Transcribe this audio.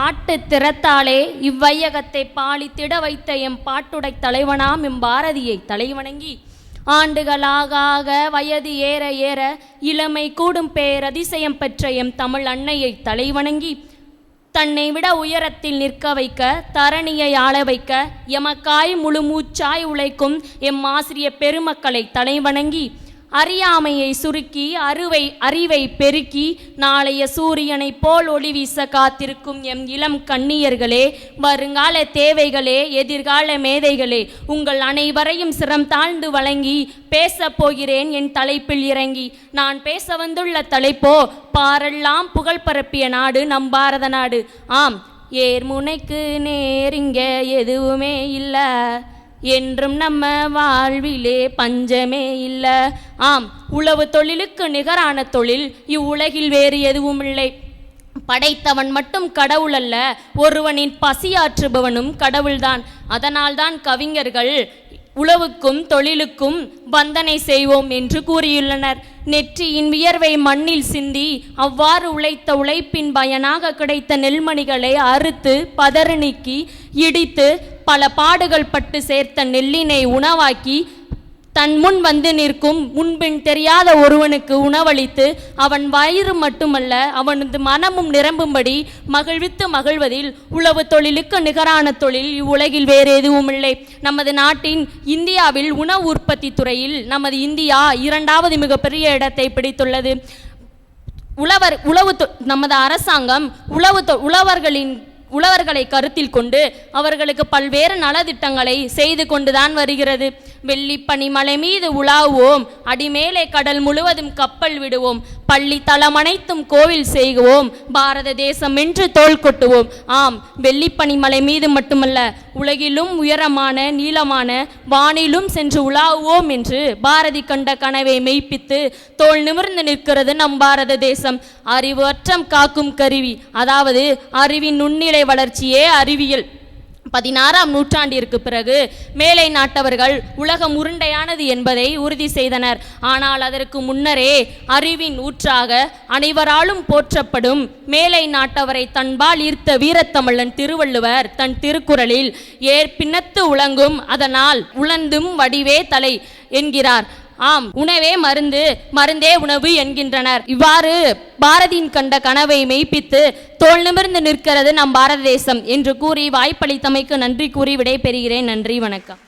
பாட்டு திறத்தாலே இவ்வையகத்தை பாலித்திட வைத்த M பாட்டுடை தலைவனாம் M பாரதியை தலைவணங்கி ஆண்டுகளாக வயது ஏற ஏற இளமை கூடும் பேரதிசயம் பெற்ற எம் தமிழ் அன்னையை தலைவணங்கி தன்னை விட உயரத்தில் நிற்க வைக்க தரணியை ஆள வைக்க எமக்காய் முழு மூச்சாய் உழைக்கும் எம் ஆசிரிய பெருமக்களை தலைவணங்கி அறியாமையை சுருக்கி அறிவை பெருக்கி நாளைய சூரியனைப் போல் ஒளி வீச காத்திருக்கும் எம் இளம் கண்ணியர்களே, வருங்கால தேவைகளே, எதிர்கால மேதைகளே, உங்கள் அனைவரையும் சிரம் தாழ்ந்து வழங்கி பேசப் போகிறேன் என் தலைப்பில் இறங்கி. நான் பேச வந்துள்ள தலைப்போ பாரெல்லாம் புகழ் பரப்பிய நாடு நம் பாரத நாடு. ஆம், ஏர்முனைக்கு நேரிங்க எதுவுமே இல்லை, என்றும் நம்ம வாழ்விலே பஞ்சமே இல்லை. ஆம், உழவு தொழிலுக்கு நிகரான தொழில் இவ்வுலகில் வேறு எதுவும் இல்லை. படைத்தவன் மட்டும் கடவுள் அல்ல, ஒருவனின் பசியாற்றுபவனும் கடவுள்தான். அதனால்தான் கவிஞர்கள் உழவுக்கும் தொழிலுக்கும் வந்தனை செய்வோம் என்று கூறியுள்ளனர். நெற்றியின் வியர்வை மண்ணில் சிந்தி அவ்வாறு உழைத்த உழைப்பின் பயனாக கிடைத்த நெல்மணிகளை அறுத்து பதறு நீக்கி இடித்து பல பாடுகள் பட்டு சேர்த்த நெல்லினை உணவாக்கி தன் முன் வந்து நிற்கும் முன்பின் தெரியாத ஒருவனுக்கு உணவளித்து அவன் வயிறு மட்டுமல்ல அவனது மனமும் நிரம்பும்படி மகிழ்வித்து மகிழ்வதில் உழவு தொழிலுக்கு நிகரான தொழில் இவ்வுலகில் வேறு எதுவும் இல்லை. நமது நாட்டின் இந்தியாவில் உணவு உற்பத்தி துறையில் நமது இந்தியா 2வது மிகப்பெரிய இடத்தை பிடித்துள்ளது. நமது அரசாங்கம் உழவர்களை கருத்தில் கொண்டு அவர்களுக்கு பல்வேறு நலத்திட்டங்களை செய்து கொண்டுதான் வருகிறது. வெள்ளிப்பனி மலை மீது உலாவுவோம், அடிமேலே கடல் முழுவதும் கப்பல் விடுவோம், பள்ளி தளம் அனைத்தும் கோவில் செய்வோம், பாரத தேசம் என்று தோள் கொட்டுவோம். ஆம், வெள்ளிப்பனி மலை மீது மட்டுமல்ல, உலகிலும் உயரமான நீளமான வானிலும் சென்று உலாவுவோம் என்று பாரதி கண்ட கனவை மெய்ப்பித்து தோள் நிமிர்ந்து நிற்கிறது நம் பாரத தேசம். அறிவு அற்றம் காக்கும் கருவி, அதாவது அறிவின் நுண்ணிலை வளர்ச்சியே அறிவியல். 16ஆம் நூற்றாண்டிற்கு பிறகு மேலை நாட்டவர்கள் உலகம் உருண்டையானது என்பதை உறுதி செய்தனர். ஆனால் அதற்கு முன்னரே அறிவின் ஊற்றாக அனைவராலும் போற்றப்படும் மேலை நாட்டவரை தன்பால் ஈர்த்த வீரத்தமிழன் திருவள்ளுவர் தன் திருக்குறளில் ஏற்பின்னத்து உலங்கும் அதனால் உழந்தும் வடிவே தலை என்கிறார். ஆம், உணவே மருந்து, மருந்தே உணவு என்கின்றனர். இவ்வாறு பாரதியின் கண்ட கனவை மெய்ப்பித்து தோள் நிமிர்ந்து நிற்கிறது நம் பாரத தேசம் என்று கூறி வாய்ப்பளித்தமைக்கு நன்றி கூறி விடை பெறுகிறேன். நன்றி, வணக்கம்.